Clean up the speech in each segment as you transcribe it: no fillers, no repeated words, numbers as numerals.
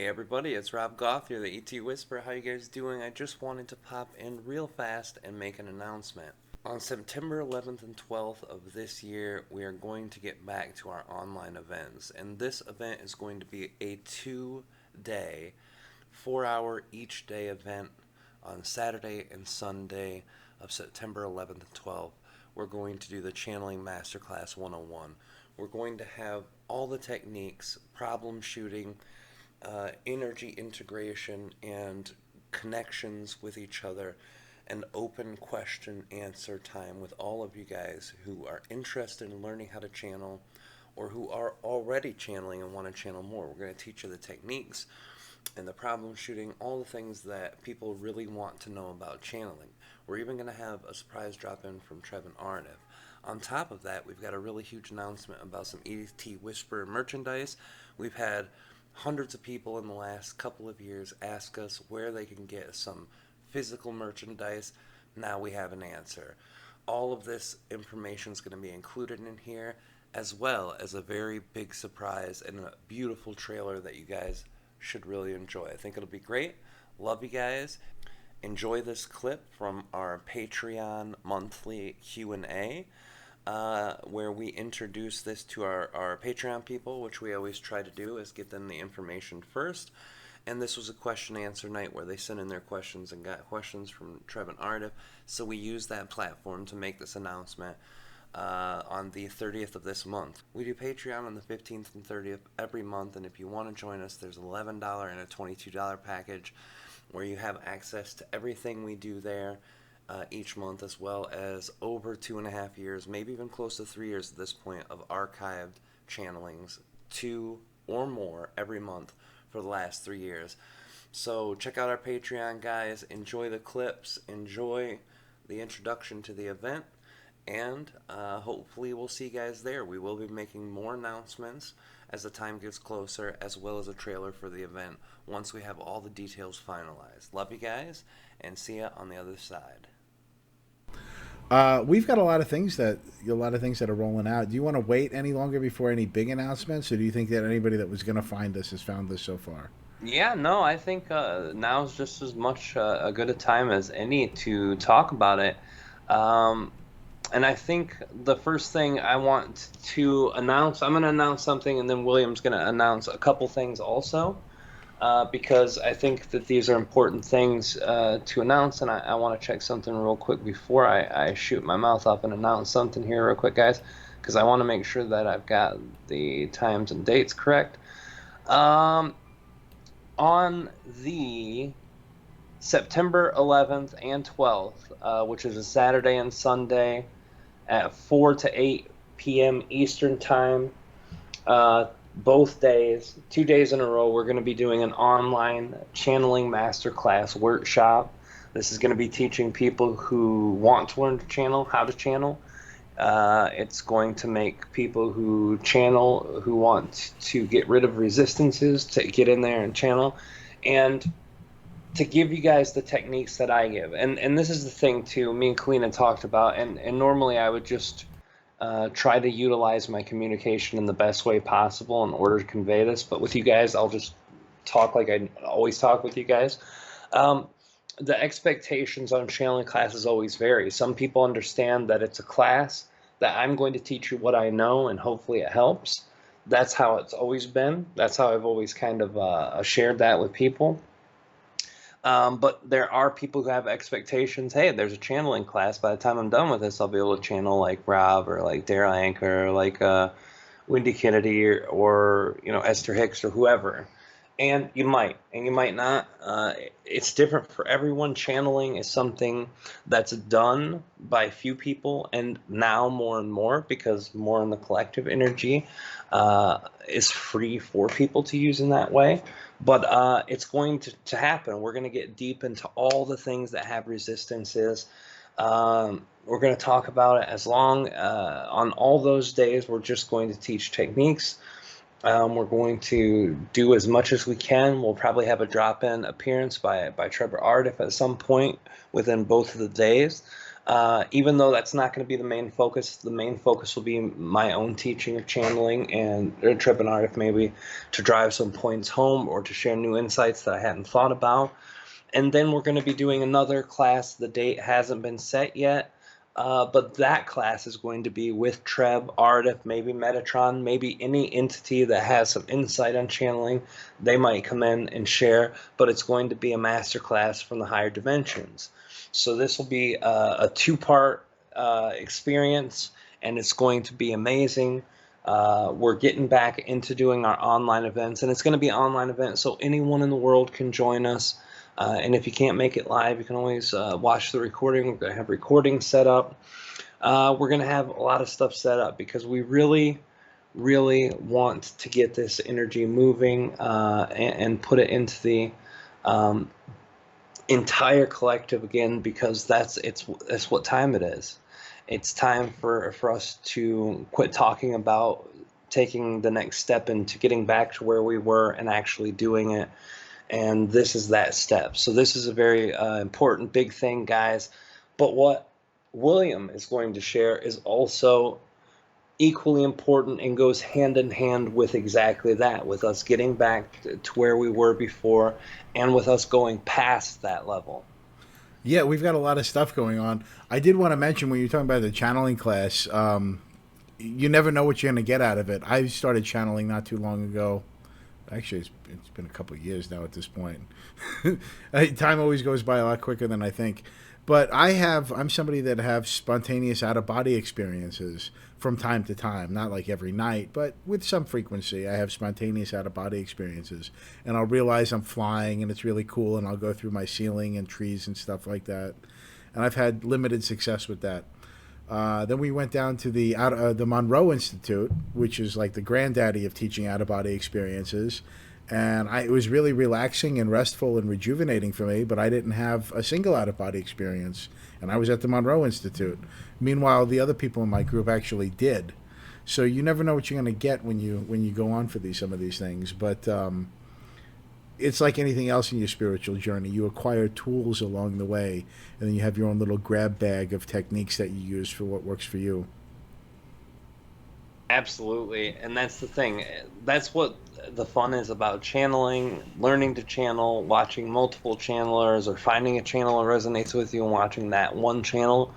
everybody, it's Rob Gauthier, the ET Whisperer. How you guys doing? I just wanted to pop in real fast and make an announcement. On September 11th and 12th of this year, we are going to get back to our online events. And this event is going to be a 2-day, 4-hour each day event on Saturday and Sunday of September 11th and 12th. We're going to do the Channeling Masterclass 101. We're going to have all the techniques, problem shooting, energy integration, and connections with each other, and open question answer time with all of you guys who are interested in learning how to channel or who are already channeling and want to channel more. We're going to teach you the techniques and the problem shooting, all the things that people really want to know about channeling. We're even going to have a surprise drop-in from Treb and Aridif. On top of that, we've got a really huge announcement about some ET Whisperer merchandise. We've had hundreds of people in the last couple of years ask us where they can get some physical merchandise. Now we have an answer. All of this information is going to be included in here, as well as a very big surprise and a beautiful trailer that you guys should really enjoy. I think it'll be great. Love you guys. Enjoy this clip from our Patreon monthly Q&A, where we introduce this to our Patreon people, which we always try to do, is get them the information first. And this was a question and answer night where they sent in their questions and got questions from Treb and Aridif. So we used that platform to make this announcement on the 30th of this month. We do Patreon on the 15th and 30th every month, and if you want to join us, there's an $11 and a $22 package where you have access to everything we do there each month, as well as over 2.5 years, maybe even close to 3 years at this point, of archived channelings, 2 or more every month for the last 3 years. So check out our Patreon, guys. Enjoy the clips, enjoy the introduction to the event, and hopefully we'll see you guys there. We will be making more announcements as the time gets closer, as well as a trailer for the event once we have all the details finalized. Love you guys, and see ya on the other side. We've got a lot of things that are rolling out. Do you want to wait any longer before any big announcements, or do you think that anybody that was going to find us has found this so far? Yeah, no, I think now's just as much a good a time as any to talk about it. And I think the first thing I want to announce, I'm going to announce something, and then William's going to announce a couple things also, because I think that these are important things to announce, and I want to check something real quick before I shoot my mouth off and announce something here real quick, guys, because I want to make sure that I've got the times and dates correct. On the September 11th and 12th, which is a Saturday and Sunday, at 4 to 8 p.m. Eastern Time. Both days, 2 days in a row, we're going to be doing an online channeling masterclass workshop. This is going to be teaching people who want to learn to channel how to channel. It's going to make people who channel, who want to get rid of resistances, to get in there and channel, and to give you guys the techniques that I give. And this is the thing too, me and Kalina talked about, and normally I would just try to utilize my communication in the best way possible in order to convey this, but with you guys I'll just talk like I always talk with you guys. The expectations on channeling classes always vary. Some people understand that it's a class, that I'm going to teach you what I know, and hopefully it helps. That's how it's always been. That's how I've always kind of shared that with people. But there are people who have expectations. Hey, there's a channeling class. By the time I'm done with this, I'll be able to channel like Rob, or like Daryl Anchor, or like Wendy Kennedy, or Esther Hicks, or whoever. And you might, and you might not. It's different for everyone. Channeling is something that's done by a few people, and now more and more, because more in the collective energy is free for people to use in that way. But it's going to happen. We're going to get deep into all the things that have resistances. We're going to talk about it as long. On all those days, we're just going to teach techniques. We're going to do as much as we can. We'll probably have a drop-in appearance by Treb Bor Yit NE at some point within both of the days. Even though that's not going to be the main focus will be my own teaching of channeling and Treb and Aridif, maybe to drive some points home or to share new insights that I hadn't thought about. And then we're going to be doing another class. The date hasn't been set yet, but that class is going to be with Treb, Aridif, maybe Metatron, maybe any entity that has some insight on channeling. They might come in and share, but it's going to be a masterclass from the higher dimensions. So this will be a two-part experience, and it's going to be amazing. We're getting back into doing our online events, and it's going to be an online event, so anyone in the world can join us. And if you can't make it live, you can always watch the recording. We're going to have recordings set up. We're going to have a lot of stuff set up because we really, really want to get this energy moving and put it into the entire collective again, because that's what time it is. It's time for us to quit talking about taking the next step into getting back to where we were and actually doing it. And this is that step. So this is a very important, big thing, guys. But what William is going to share is also equally important and goes hand in hand with exactly that, with us getting back to where we were before and with us going past that level. Yeah, we've got a lot of stuff going on. I did want to mention when you're talking about the channeling class, you never know what you're going to get out of it. I started channeling not too long ago. Actually, it's been a couple of years now at this point. Time always goes by a lot quicker than I think. But I'm somebody that have spontaneous out-of-body experiences from time to time. Not like every night, but with some frequency. I have spontaneous out-of-body experiences. And I'll realize I'm flying and it's really cool, and I'll go through my ceiling and trees and stuff like that. And I've had limited success with that. Then we went down to the Monroe Institute, which is like the granddaddy of teaching out-of-body experiences. And it was really relaxing and restful and rejuvenating for me, but I didn't have a single out-of-body experience. And I was at the Monroe Institute. Meanwhile, the other people in my group actually did. So you never know what you're going to get when you go on for some of these things. But it's like anything else in your spiritual journey. You acquire tools along the way, and then you have your own little grab bag of techniques that you use for what works for you. Absolutely. And that's the thing. That's what the fun is about channeling, learning to channel, watching multiple channelers, or finding a channel that resonates with you and watching that one channel,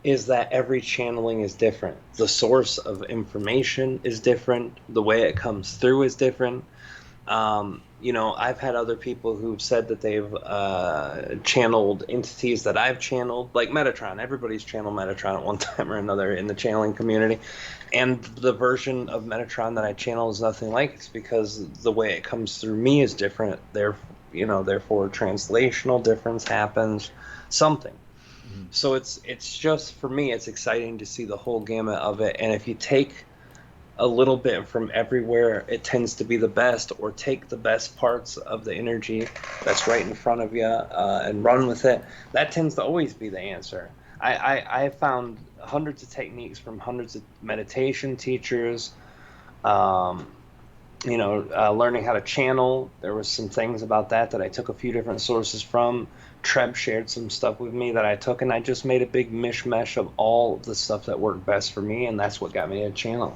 is that every channeling is different. The source of information is different. The way it comes through is different. I've had other people who've said that they've channeled entities that I've channeled, like Metatron. Everybody's channeled Metatron at one time or another in the channeling community. And the version of Metatron that I channel is nothing like it. It's because the way it comes through me is different. Therefore, translational difference happens, something. Mm-hmm. So it's just, for me, it's exciting to see the whole gamut of it. And if you take a little bit from everywhere, it tends to be the best, or take the best parts of the energy that's right in front of you and run with it. That tends to always be the answer. I have found hundreds of techniques from hundreds of meditation teachers, learning how to channel. There was some things about that I took a few different sources from. Treb shared some stuff with me that I took, and I just made a big mishmash of all the stuff that worked best for me, and that's what got me to channel.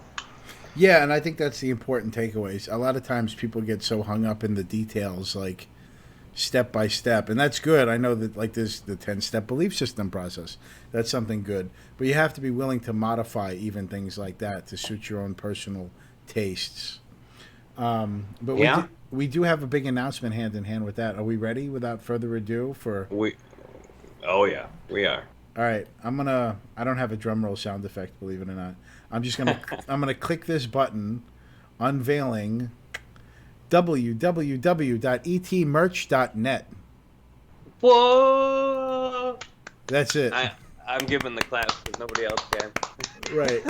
Yeah, and I think that's the important takeaways. A lot of times people get so hung up in the details, like step by step, and that's good. I know that, like, there's the 10-step belief system process. That's something good. But you have to be willing to modify even things like that to suit your own personal tastes. But yeah, we do have a big announcement hand in hand with that. Are we ready without further ado for... Oh yeah, we are. All right, I don't have a drum roll sound effect, believe it or not. I'm gonna click this button, unveiling www.etmerch.net. Whoa! That's it. I'm giving the claps because nobody else can. Right.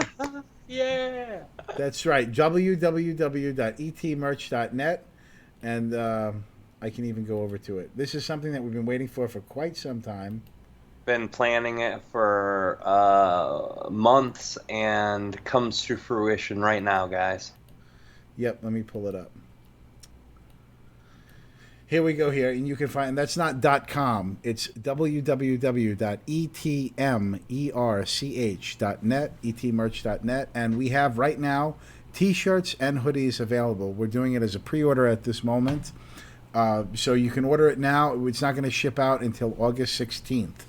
Yeah. That's right. www.etmerch.net, and I can even go over to it. This is something that we've been waiting for quite some time. Been planning it for months, and comes to fruition right now, guys. Yep, let me pull it up. Here we go here, and you can find that's not .com. It's www.etmerch.net, etmerch.net, and we have right now T-shirts and hoodies available. We're doing it as a pre-order at this moment, so you can order it now. It's not going to ship out until August 16th.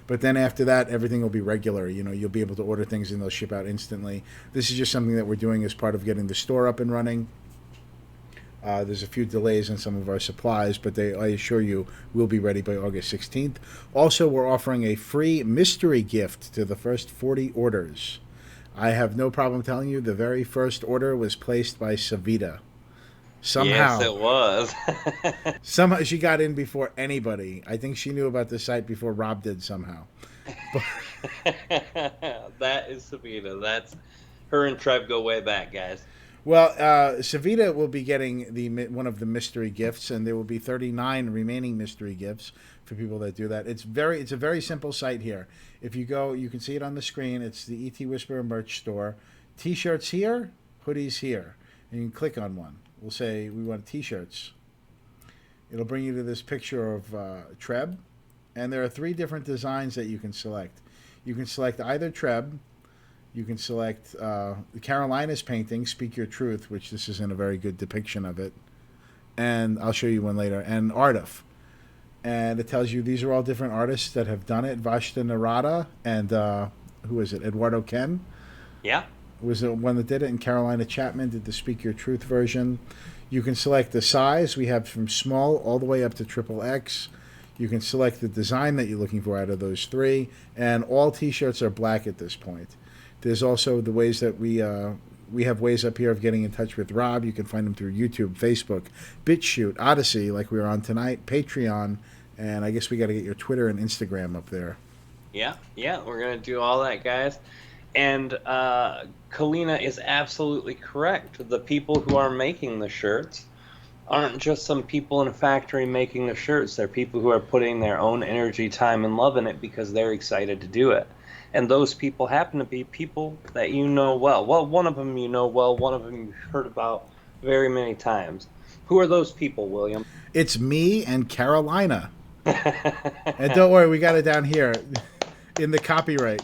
But then after that, everything will be regular. You know, you'll be able to order things and they'll ship out instantly. This is just something that we're doing as part of getting the store up and running. There's a few delays in some of our supplies, but I assure you we'll be ready by August 16th. Also, we're offering a free mystery gift to the first 40 orders. I have no problem telling you the very first order was placed by Savita. Yes, Somehow. it was. Somehow she got in before anybody. I think she knew about the site before Rob did somehow. That is Sabina. That's her and Treb go way back, guys. Well, Savita will be getting one of the mystery gifts, and there will be 39 remaining mystery gifts for people that do that. It's a very simple site here. If you go, you can see it on the screen. It's the ET Whisperer merch store. T-shirts here, hoodies here, and you can click on one. We'll say we want T-shirts. It'll bring you to this picture of Treb, and there are 3 different designs that you can select. You can select either Treb. You can select Carolina's painting, Speak Your Truth, which this isn't a very good depiction of it. And I'll show you one later. And Aridif. And it tells you these are all different artists that have done it. Vashta, Narada, and who is it? Eduardo Khen. Yeah. Was the one that did it. And Carolina Chapman did the Speak Your Truth version. You can select the size. We have from small all the way up to XXX. You can select the design that you're looking for out of those 3. And all T-shirts are black at this point. There's also the ways that we have ways up here of getting in touch with Rob. You can find them through YouTube, Facebook, BitChute, Odyssey, like we were on tonight, Patreon, and I guess we got to get your Twitter and Instagram up there. Yeah, we're going to do all that, guys. And Kalina is absolutely correct. The people who are making the shirts aren't just some people in a factory making the shirts. They're people who are putting their own energy, time, and love in it because they're excited to do it. And those people happen to be people that you know well. Well, one of them you know well, one of them you've heard about very many times. Who are those people, William? It's me and Carolina. And don't worry, we got it down here in the copyright.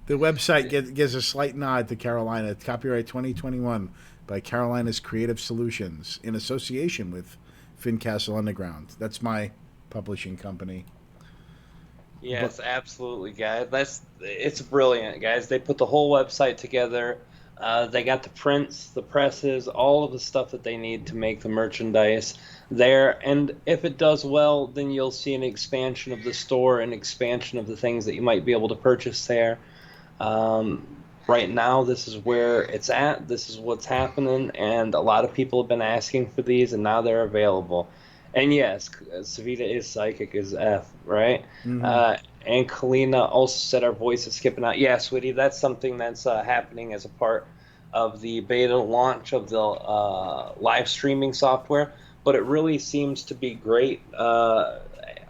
The website gives a slight nod to Carolina. It's copyright 2021 by Carolina's Creative Solutions in association with Fincastle Underground. That's my publishing company. Yes, absolutely, guys. It's brilliant, guys. They put the whole website together. They got the prints, the presses, all of the stuff that they need to make the merchandise there. And if it does well, then you'll see an expansion of the store, an expansion of the things that you might be able to purchase there. Right now, this is where it's at. This is what's happening, and a lot of people have been asking for these, and now they're available. And yes, Savita is psychic as F, right? Mm-hmm. And Kalina also said our voice is skipping out. Yeah, sweetie, that's something that's happening as a part of the beta launch of the live streaming software. But it really seems to be great on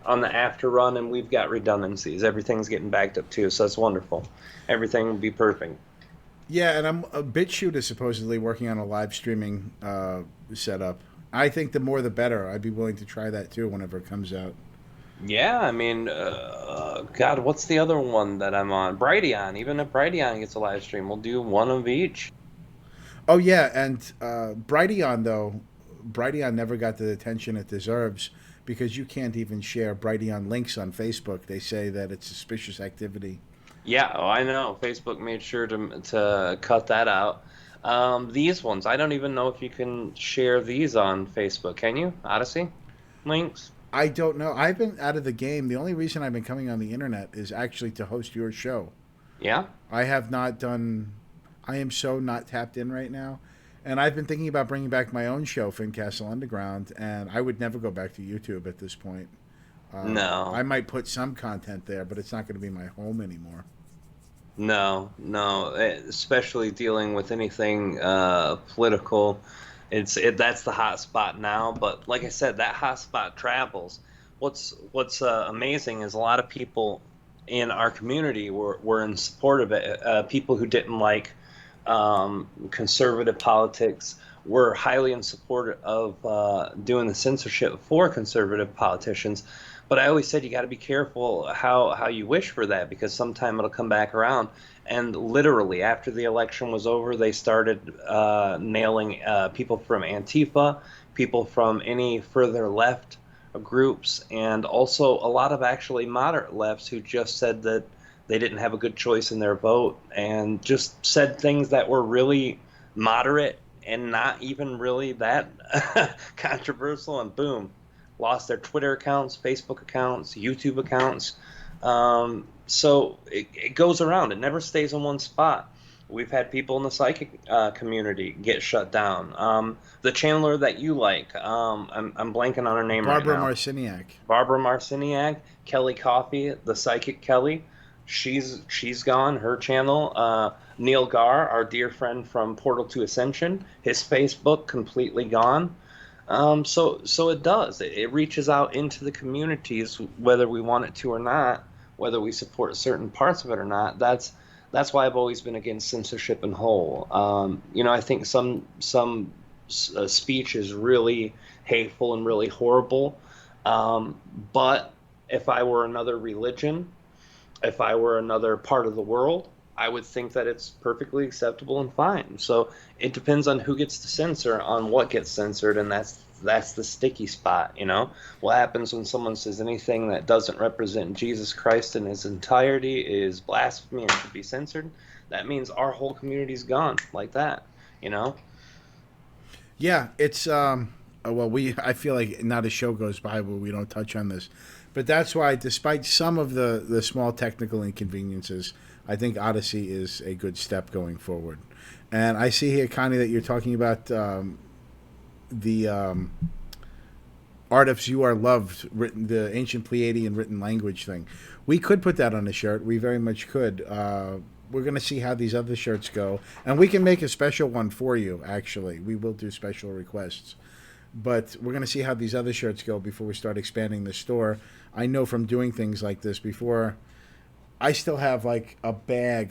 the after run, and we've got redundancies. Everything's getting backed up too, so that's wonderful. Everything will be perfect. Yeah, and BitChute is supposedly working on a live streaming setup. I think the more the better. I'd be willing to try that too whenever it comes out. Yeah, I mean, God, what's the other one that I'm on? Pleaidian. Even if Pleaidian gets a live stream, we'll do one of each. Oh, yeah, and Pleaidian never got the attention it deserves because you can't even share Pleaidian links on Facebook. They say that it's suspicious activity. Yeah, I know. Facebook made sure to cut that out. These ones, I don't even know if you can share these on Facebook. Can you? Odyssey links? I don't know. I've been out of the game. The only reason I've been coming on the internet is actually to host your show. Yeah? I have not done... I am so not tapped in right now. And I've been thinking about bringing back my own show, Fincastle Underground, and I would never go back to YouTube at this point. No. I might put some content there, but it's not going to be my home anymore. No, especially dealing with anything political. That's the hot spot now. But like I said, that hot spot travels. What's amazing is a lot of people in our community were in support of it. People who didn't like conservative politics we're highly in support of doing the censorship for conservative politicians. But I always said you got to be careful how you wish for that, because sometime it'll come back around. And literally, after the election was over, they started nailing people from Antifa, people from any further left groups, and also a lot of actually moderate lefts who just said that they didn't have a good choice in their vote, and just said things that were really moderate and not even really that controversial, and boom, lost their Twitter accounts, Facebook accounts, YouTube accounts. So it goes around. It never stays in one spot. We've had people in the psychic community get shut down. The channeler that you like, I'm blanking on her name right Barbara now. Marciniak. Barbara Marciniak, Kelly Coffey, the psychic Kelly, she's gone. Her channel. Neil Gar, our dear friend from Portal to Ascension, his Facebook completely gone. So it does. It reaches out into the communities, whether we want it to or not, whether we support certain parts of it or not. That's why I've always been against censorship in whole. I think some speech is really hateful and really horrible. But if I were another religion, if I were another part of the world, I would think that it's perfectly acceptable and fine. So it depends on who gets to censor, on what gets censored, and that's the sticky spot. What happens when someone says anything that doesn't represent Jesus Christ in his entirety is blasphemy and should be censored? That means our whole community's gone, like that. Yeah, it's I feel like not a show goes by where we don't touch on this, but that's why, despite some of the small technical inconveniences, I think Odyssey is a good step going forward. And I see here, Connie, that you're talking about the Artif's "You Are Loved," written, the ancient Pleiadian written language thing. We could put that on a shirt. We very much could. We're going to see how these other shirts go, and we can make a special one for you. Actually, we will do special requests, but we're going to see how these other shirts go before we start expanding the store. I know from doing things like this before, I still have like a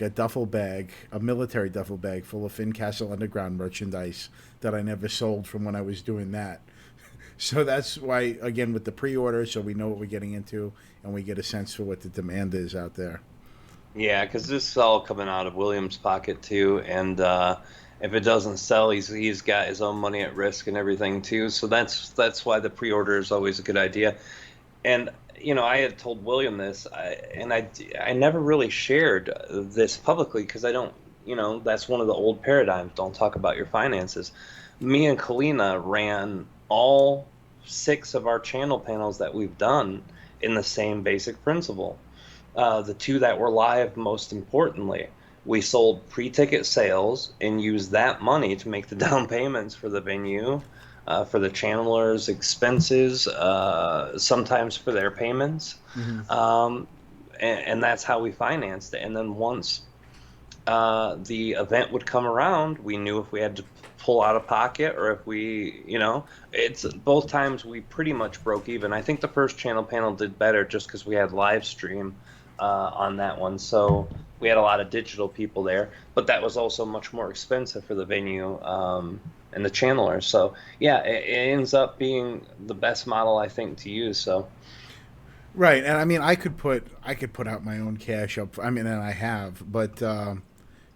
duffel bag, a military duffel bag full of Fincastle Underground merchandise that I never sold from when I was doing that. So that's why, again, with the pre-order, so we know what we're getting into and we get a sense for what the demand is out there. Yeah, because this is all coming out of William's pocket too, and if it doesn't sell, he's got his own money at risk and everything too. So that's why the pre-order is always a good idea. And I had told William this, I never really shared this publicly, because I don't, that's one of the old paradigms. Don't talk about your finances. Me and Kalina ran all 6 of our channel panels that we've done in the same basic principle. The 2 that were live, most importantly, we sold pre-ticket sales and used that money to make the down payments for the venue, for the channelers' expenses, sometimes for their payments. Mm-hmm. And that's how we financed it. And then once the event would come around, we knew if we had to pull out of pocket, or if we, it's both times we pretty much broke even. I think the first channel panel did better just because we had live stream on that one. So we had a lot of digital people there, but that was also much more expensive for the venue and the channelers. So yeah, it ends up being the best model, I think, to use. So right, and I mean, I could put out my own cash up. I mean, and I have, but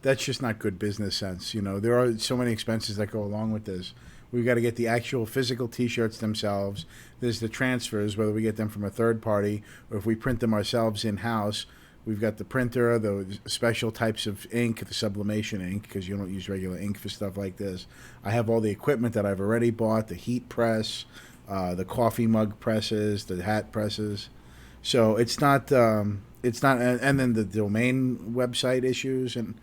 that's just not good business sense. There are so many expenses that go along with this. We've got to get the actual physical T-shirts themselves. There's the transfers, whether we get them from a third party or if we print them ourselves in-house. We've got the printer, the special types of ink, the sublimation ink, because you don't use regular ink for stuff like this. I have all the equipment that I've already bought, the heat press, the coffee mug presses, the hat presses. So it's not, and then the domain website issues and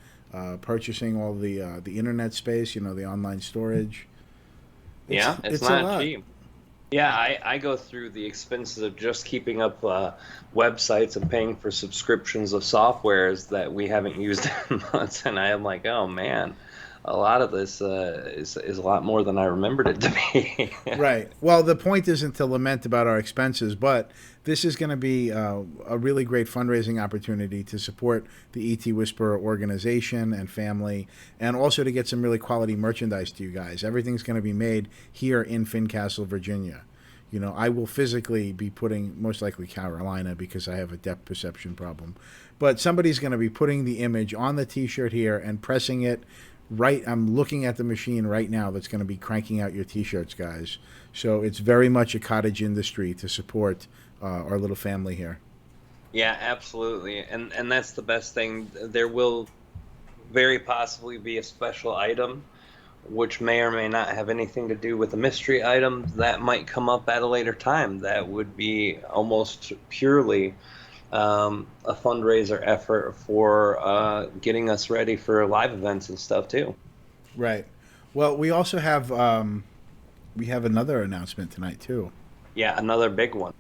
purchasing all the internet space, the online storage. It's not cheap. Yeah, I go through the expenses of just keeping up websites and paying for subscriptions of softwares that we haven't used in months, and I am like, oh man, a lot of this is a lot more than I remembered it to be. Right. Well, the point isn't to lament about our expenses, but this is going to be a really great fundraising opportunity to support the ET Whisperer organization and family, and also to get some really quality merchandise to you guys. Everything's going to be made here in Fincastle, Virginia. You know, I will physically be putting, most likely Carolina, because I have a depth perception problem. But somebody's going to be putting the image on the T-shirt here and pressing it right. I'm looking at the machine right now that's going to be cranking out your T-shirts, guys. So it's very much a cottage industry to support our little family here. Yeah, absolutely. And that's the best thing. There will very possibly be a special item which may or may not have anything to do with the mystery item that might come up at a later time. That would be almost purely a fundraiser effort for getting us ready for live events and stuff too. Right. Well, we have another announcement tonight too. Yeah, another big one.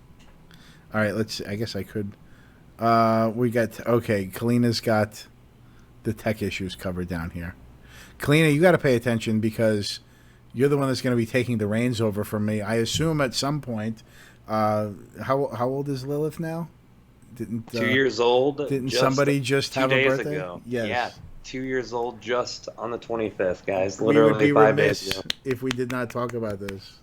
All right, let's. I guess I could. We got okay. Kalina's got the tech issues covered down here. Kalina, you got to pay attention because you're the one that's going to be taking the reins over from me. I assume at some point. How old is Lilith now? Didn't 2 years old. Didn't Just somebody just have a 2 days birthday? ago. Yes. Yeah, 2 years old just on the 25th, guys. We would Literally be 5 days remiss ago. if we did not talk about this.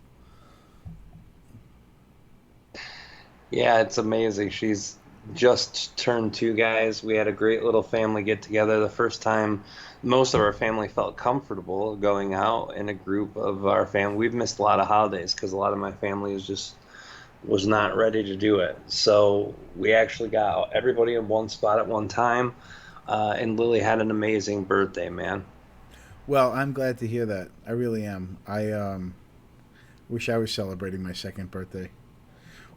Yeah, it's amazing. She's just turned 2, guys. We had a great little family get together. The first time most of our family felt comfortable going out in a group of our family. We've missed a lot of holidays because a lot of my family was not ready to do it. So we actually got everybody in one spot at one time, and Lily had an amazing birthday, man. Well, I'm glad to hear that. I really am. I wish I was celebrating my second birthday.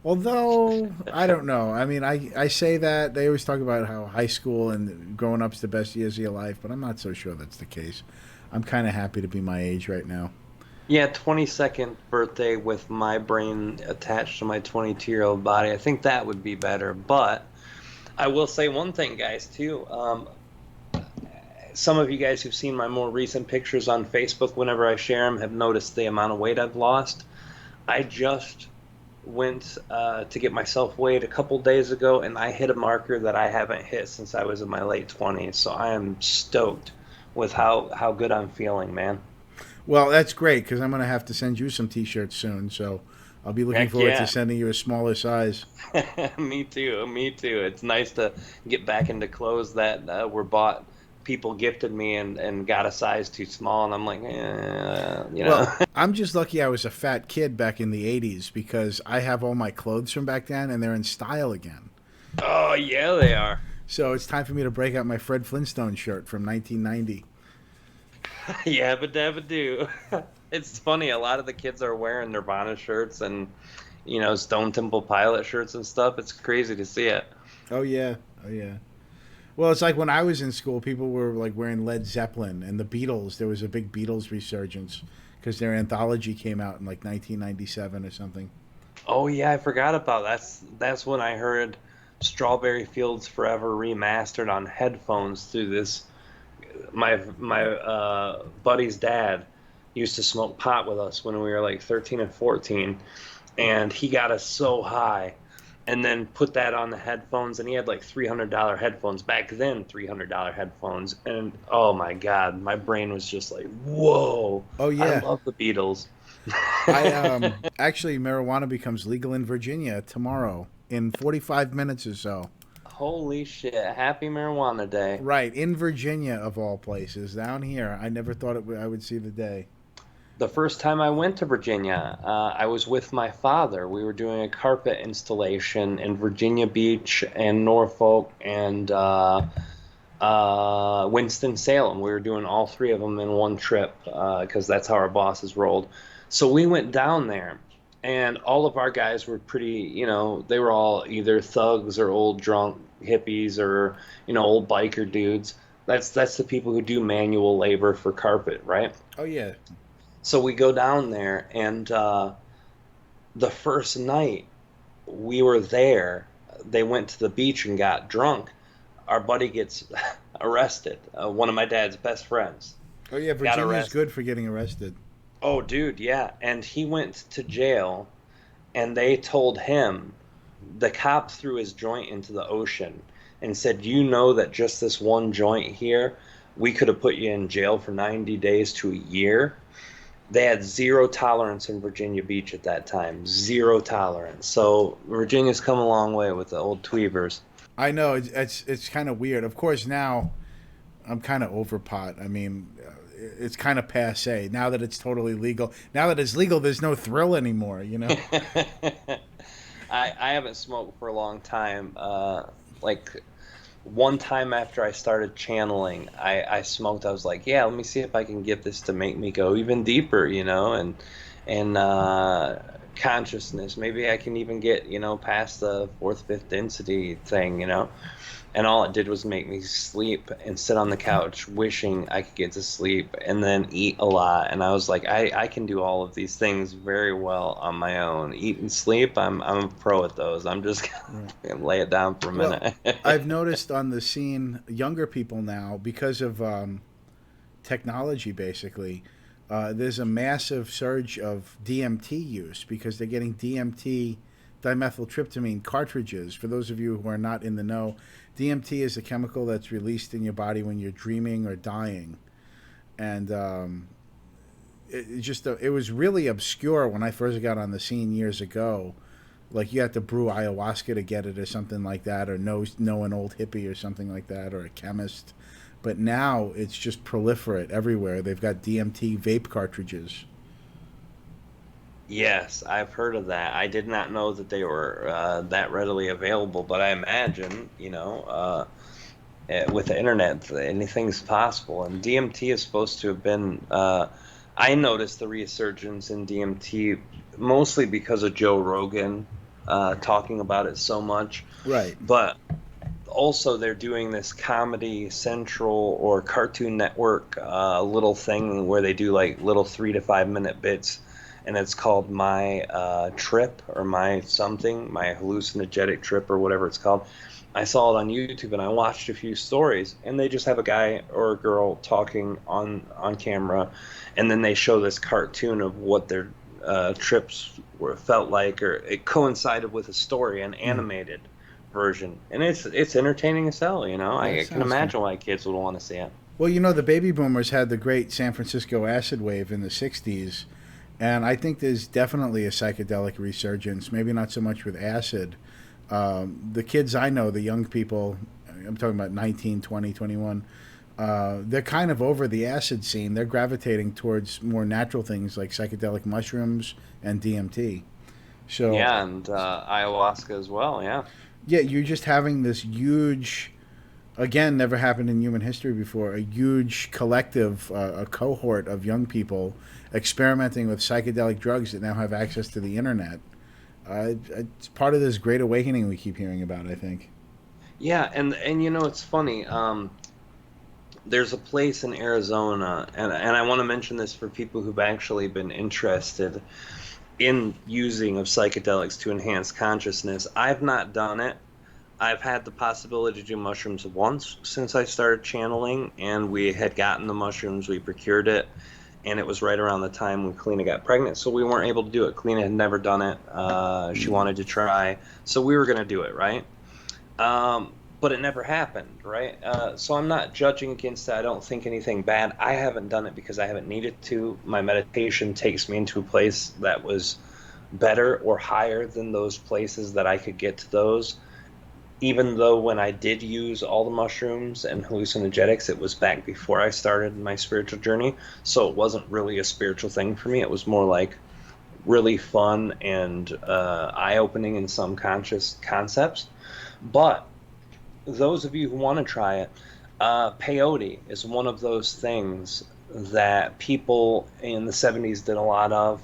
Although I don't know. I mean, I say that they always talk about how high school and growing up's the best years of your life, but I'm not so sure that's the case. I'm kind of happy to be my age right now. Yeah, 22nd birthday with my brain attached to my 22-year-old body. I think that would be better. But I will say one thing, guys, too. Some of you guys who've seen my more recent pictures on Facebook, whenever I share them, have noticed the amount of weight I've lost. I just went to get myself weighed a couple days ago, and I hit a marker that I haven't hit since I was in my late 20s. So I am stoked with how good I'm feeling, man. Well, that's great because I'm going to have to send you some T-shirts soon. So I'll be looking Heck forward to yeah. sending you a smaller size. Me too. Me too. It's nice to get back into clothes that were bought. People gifted me and got a size too small, and I'm like, you know. Well, I'm just lucky I was a fat kid back in the 80s because I have all my clothes from back then and they're in style again. Oh yeah, they are. So it's time for me to break out my Fred Flintstone shirt from 1990. Yabba dabba do. It's funny. A lot of the kids are wearing Nirvana shirts and Stone Temple Pilot shirts and stuff. It's crazy to see it. Oh, yeah. Oh, yeah. Well, it's like when I was in school, people were like wearing Led Zeppelin and the Beatles. There was a big Beatles resurgence because their anthology came out in like 1997 or something. Oh yeah, I forgot about that's when I heard Strawberry Fields Forever remastered on headphones through this. My buddy's dad used to smoke pot with us when we were like 13 and 14, and he got us so high, and then put that on the headphones, and he had like $300 headphones back then, $300 headphones, and oh my God, my brain was just like, whoa, Oh, I yeah. love the Beatles. I actually marijuana becomes legal in Virginia tomorrow in 45 minutes or so. Holy shit! Happy Marijuana Day. Right, in Virginia of all places, down here. I never thought I would see the day. The first time I went to Virginia, I was with my father. We were doing a carpet installation in Virginia Beach and Norfolk and Winston-Salem. We were doing all three of them in one trip because that's how our bosses rolled. So we went down there, and all of our guys were pretty, they were all either thugs or old drunk hippies or, old biker dudes. That's the people who do manual labor for carpet, right? Oh, yeah. So we go down there, and the first night we were there, they went to the beach and got drunk. Our buddy gets arrested, one of my dad's best friends. Oh yeah, got Virginia's arrested. good for getting arrested. Oh, dude, yeah. And he went to jail, and they told him the cop threw his joint into the ocean and said, "You know that just this one joint here, we could have put you in jail for 90 days to a year." They had zero tolerance in Virginia Beach at that time. Zero tolerance. So Virginia's come a long way with the old Tweevers. I know it's kind of weird. Of course, now I'm kind of over pot. I mean, it's kind of passe now that it's totally legal. Now that it's legal, there's no thrill anymore. You know. I haven't smoked for a long time. Like one time after I started channeling, I smoked. I was like, yeah, let me see if I can get this to make me go even deeper, and consciousness. Maybe I can even get, past the fourth, fifth density thing. And all it did was make me sleep and sit on the couch wishing I could get to sleep and then eat a lot. And I was like, I can do all of these things very well on my own. Eat and sleep, I'm a pro at those. I'm just Right. gonna lay it down for a Well, minute. I've noticed on the scene, younger people now, because of technology, basically, there's a massive surge of DMT use because they're getting DMT, dimethyltryptamine cartridges. For those of you who are not in the know, DMT is a chemical that's released in your body when you're dreaming or dying, and it was really obscure when I first got on the scene years ago. Like you had to brew ayahuasca to get it or something like that, or know an old hippie or something like that, or a chemist. But now it's just proliferate everywhere. They've got DMT vape cartridges. Yes, I've heard of that. I did not know that they were that readily available, but I imagine, with the internet, anything's possible. And DMT is supposed to have been. I noticed the resurgence in DMT mostly because of Joe Rogan talking about it so much. Right. But also, they're doing this Comedy Central or Cartoon Network little thing where they do like little 3 to 5 minute bits, and it's called My Trip or My something, My Hallucinogenic Trip or whatever it's called. I saw it on YouTube and I watched a few stories, and they just have a guy or a girl talking on camera, and then they show this cartoon of what their trips felt like, or it coincided with a story, an Mm. animated version, and it's entertaining as hell. That I can sounds good. imagine why kids would want to see it. Well, you know, the baby boomers had the great San Francisco acid wave in the 60s, and I think there's definitely a psychedelic resurgence, maybe not so much with acid. The kids I know, the young people, I'm talking about 19, 20, 21, they're kind of over the acid scene. They're gravitating towards more natural things like psychedelic mushrooms and DMT. So, Yeah, and ayahuasca as well. Yeah. yeah, you're just having this huge, again, never happened in human history before, a huge collective, a cohort of young people experimenting with psychedelic drugs that now have access to the internet. It's part of this great awakening we keep hearing about, I think. Yeah, and it's funny. There's a place in Arizona, and I want to mention this for people who've actually been interested in using of psychedelics to enhance consciousness. I've not done it. I've had the possibility to do mushrooms once since I started channeling, and we had gotten the mushrooms, we procured it, and it was right around the time when Kalina got pregnant, so we weren't able to do it. Kalina had never done it. She wanted to try, so we were going to do it, right? But it never happened, right? So I'm not judging against that. I don't think anything bad. I haven't done it because I haven't needed to. My meditation takes me into a place that was better or higher than those places that I could get to those. Even though when I did use all the mushrooms and hallucinogenics, it was back before I started my spiritual journey. So it wasn't really a spiritual thing for me. It was more like really fun and eye-opening in some conscious concepts. But those of you who want to try it, peyote is one of those things that people in the 70s did a lot of,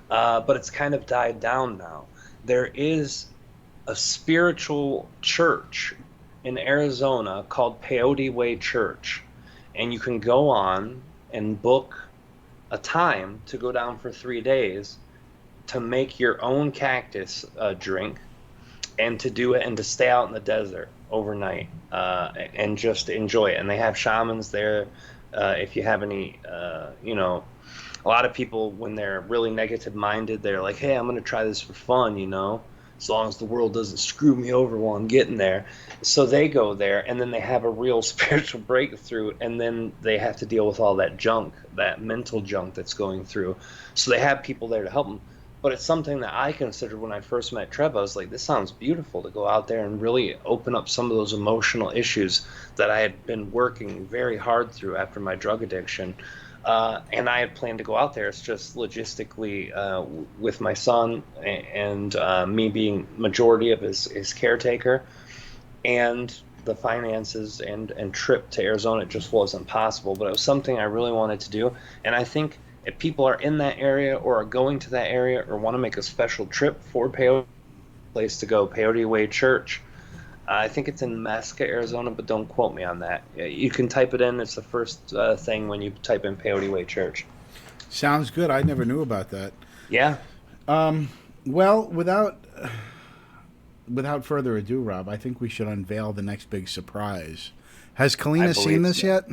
but it's kind of died down now. There is a spiritual church in Arizona called Peyote Way Church, and you can go on and book a time to go down for 3 days to make your own cactus drink and to do it and to stay out in the desert overnight and just enjoy it. And they have shamans there. if you have any, a lot of people, when they're really negative minded, they're like, hey, I'm going to try this for fun, as long as the world doesn't screw me over while I'm getting there. So they go there and then they have a real spiritual breakthrough, and then they have to deal with all that junk, that mental junk that's going through. So they have people there to help them. But it's something that I considered when I first met Treb. I was like, this sounds beautiful, to go out there and really open up some of those emotional issues that I had been working very hard through after my drug addiction. And I had planned to go out there. It's just logistically, with my son and me being majority of his caretaker, and the finances and trip to Arizona, it just wasn't possible. But it was something I really wanted to do. And I think if people are in that area or are going to that area or want to make a special trip for peyote, place to go, Peyote Way Church. I think it's in Mesca, Arizona, but don't quote me on that. You can type it in. It's the first thing when you type in Peyote Way Church. Sounds good. I never knew about that. Yeah. Well, without further ado, Rob, I think we should unveil the next big surprise. Has Kalina seen this yet?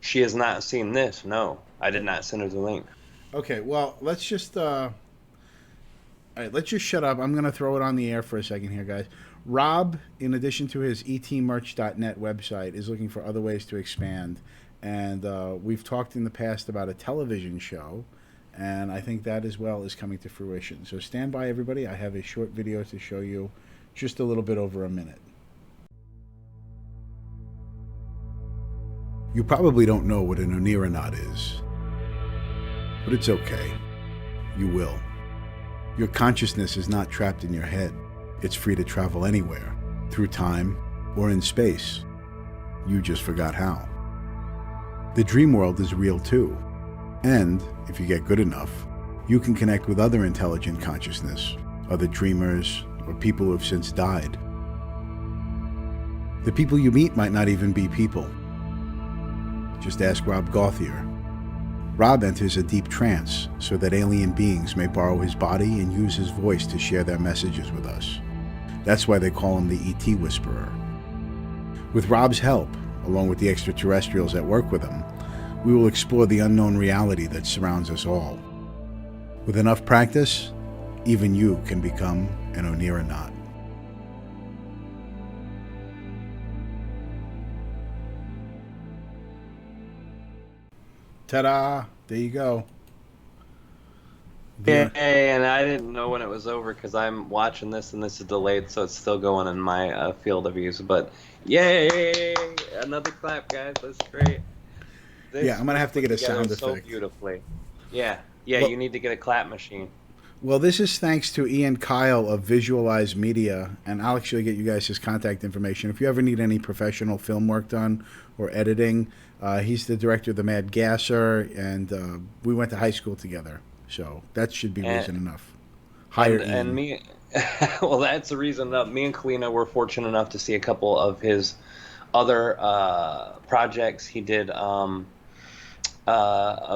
She has not seen this. No, I did not send her the link. Okay. Well, let's just all right. Let's just shut up. I'm going to throw it on the air for a second here, guys. Rob, in addition to his etmerch.net website, is looking for other ways to expand. And we've talked in the past about a television show, and I think that as well is coming to fruition. So stand by, everybody. I have a short video to show you, just a little bit over a minute. You probably don't know what an Onironaut is, but it's okay. You will. Your consciousness is not trapped in your head. It's free to travel anywhere, through time or in space. You just forgot how. The dream world is real too. And, if you get good enough, you can connect with other intelligent consciousness, other dreamers, or people who have since died. The people you meet might not even be people. Just ask Rob Gauthier. Rob enters a deep trance so that alien beings may borrow his body and use his voice to share their messages with us. That's why they call him the ET Whisperer. With Rob's help, along with the extraterrestrials that work with him, we will explore the unknown reality that surrounds us all. With enough practice, even you can become an Onironaut. Ta-da! There you go. Yeah, and I didn't know when it was over because I'm watching this and this is delayed, so it's still going in my field of views. But yay! Another clap, guys. That's great. Yeah, I'm gonna have to get a sound effect. So beautifully. Yeah, well, you need to get a clap machine. Well, this is thanks to Ian Kyle of Visualize Media, and I'll actually get you guys his contact information. If you ever need any professional film work done or editing, he's the director of The Mad Gasser, and we went to high school together. So that should be reason enough. And me, well, that's the reason enough. Me and Kalina were fortunate enough to see a couple of his other projects. He did a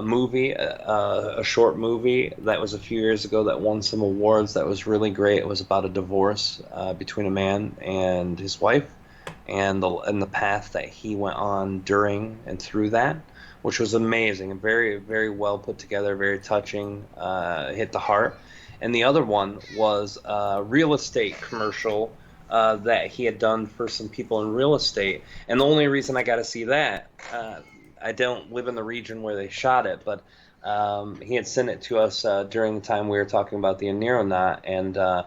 movie, a short movie that was a few years ago that won some awards. That was really great. It was about a divorce between a man and his wife, and the path that he went on during and through that, which was amazing and very, very well put together, very touching, hit the heart. And the other one was a real estate commercial that he had done for some people in real estate. And the only reason I got to see that, I don't live in the region where they shot it, but he had sent it to us during the time we were talking about the Onironaut, and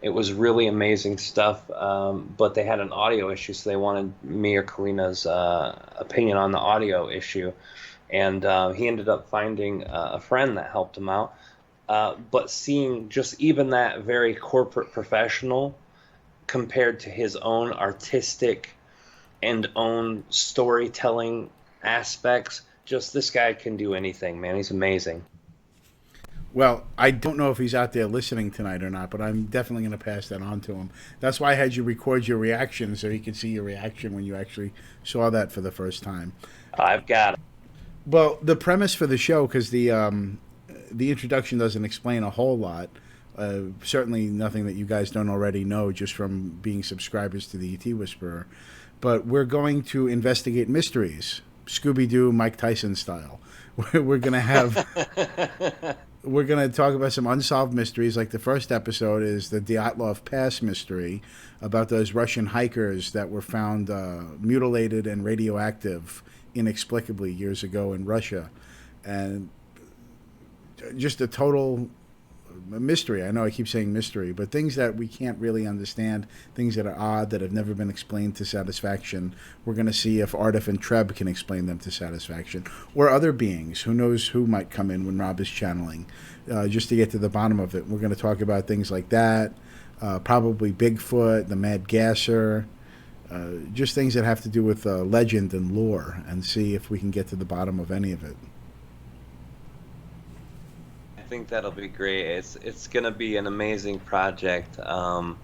it was really amazing stuff. But they had an audio issue, so they wanted me or Kalina's opinion on the audio issue. And he ended up finding a friend that helped him out. But seeing just even that very corporate professional compared to his own artistic and own storytelling aspects, just this guy can do anything, man. He's amazing. Well, I don't know if he's out there listening tonight or not, but I'm definitely going to pass that on to him. That's why I had you record your reaction so he could see your reaction when you actually saw that for the first time. I've got it. Well, the premise for the show, because the introduction doesn't explain a whole lot, certainly nothing that you guys don't already know just from being subscribers to the ET Whisperer, but we're going to investigate mysteries Scooby Doo, Mike Tyson style. We're gonna have we're going to talk about some unsolved mysteries. Like the first episode is the Dyatlov Pass mystery about those Russian hikers that were found mutilated and radioactive inexplicably years ago in Russia. And just a total mystery. I know I keep saying mystery, but things that we can't really understand, things that are odd, that have never been explained to satisfaction. We're going to see if Aridif and Treb can explain them to satisfaction, or other beings. Who knows who might come in when Rob is channeling, just to get to the bottom of it. We're going to talk about things like that, probably Bigfoot, the Mad Gasser, just things that have to do with legend and lore, and see if we can get to the bottom of any of it. I think that'll be great. It's gonna be an amazing project. I'm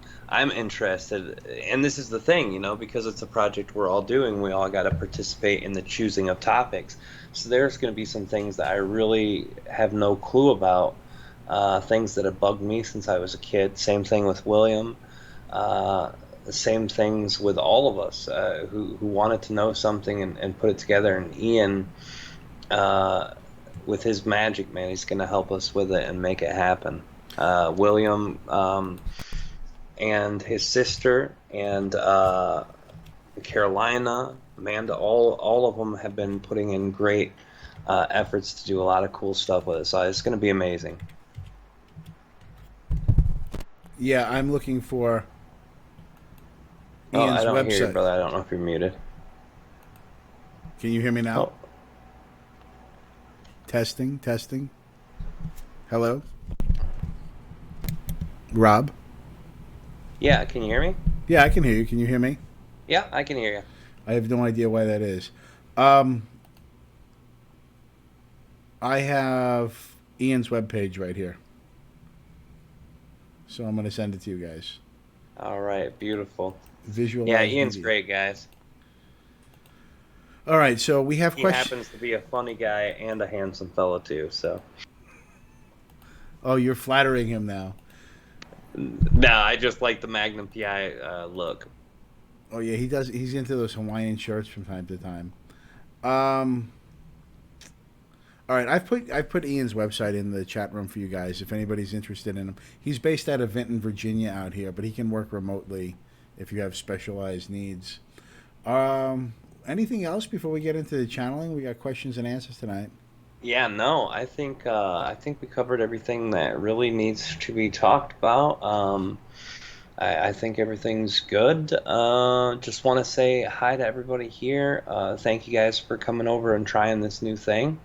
interested, and this is the thing, you know, because it's a project we're all doing. We all got to participate in the choosing of topics. So there's gonna be some things that I really have no clue about. Things that have bugged me since I was a kid. Same thing with William. Same things with all of us who wanted to know something and put it together. And Ian. With his magic, man, he's going to help us with it and make it happen. William and his sister and Carolina, Amanda, all of them have been putting in great efforts to do a lot of cool stuff with it. So it's going to be amazing. Yeah, I'm looking for Ian's Ian's I don't website. hear you, brother. I don't know if you're muted. Can you hear me now? Oh. Testing, testing. Hello? Rob? Yeah, can you hear me? Yeah, I can hear you. Can you hear me? Yeah, I can hear you. I have no idea why that is. I have Ian's webpage right here. So I'm going to send it to you guys. All right, beautiful. Visualize. Yeah, Ian's media. great, guys. All right, so we have He questions. happens to be a funny guy and a handsome fellow, too, so. Oh, you're flattering him now. No, I just like the Magnum PI look. Oh yeah, he does. He's into those Hawaiian shirts from time to time. All right, I've put Ian's website in the chat room for you guys if anybody's interested in him. He's based out of Vinton, Virginia, out here, but he can work remotely if you have specialized needs. Anything else before we get into the channeling? We got questions and answers tonight. Yeah, no, I think we covered everything that really needs to be talked about. I think everything's good. Just want to say hi to everybody here. Thank you guys for coming over and trying this new thing.